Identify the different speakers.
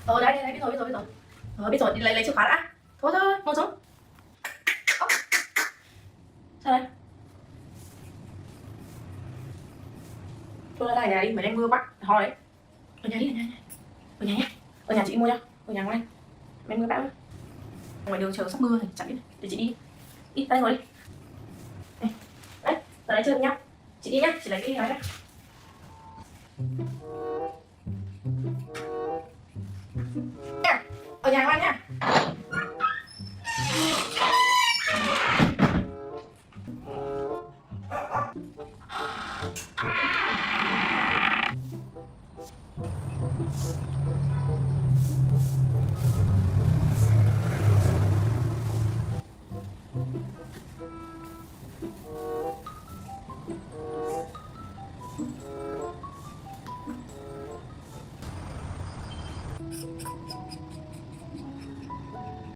Speaker 1: Đấy đây, biết rồi, biết rồi, biết rồi. Biết rồi, đi lấy chìa khóa đã. Thôi thôi, ngồi xuống. Ơ, sao đây? Thôi ra nhà đi, mấy em mưa quá, ho đấy. Ở nhà đi, ở nhà, ở nhà nhé. Ở nhà chị mua cho, ở nhà ngoài. Mấy mưa bão. Ngoài đường chờ sắp mưa thì chẳng biết. Để chị đi. Đi, đây ngồi đi. Đây, đấy, ở đây chơi với nhau. Chị đi nhá, chị lấy cái này ra. Nha, ở nhà ngoan nhá.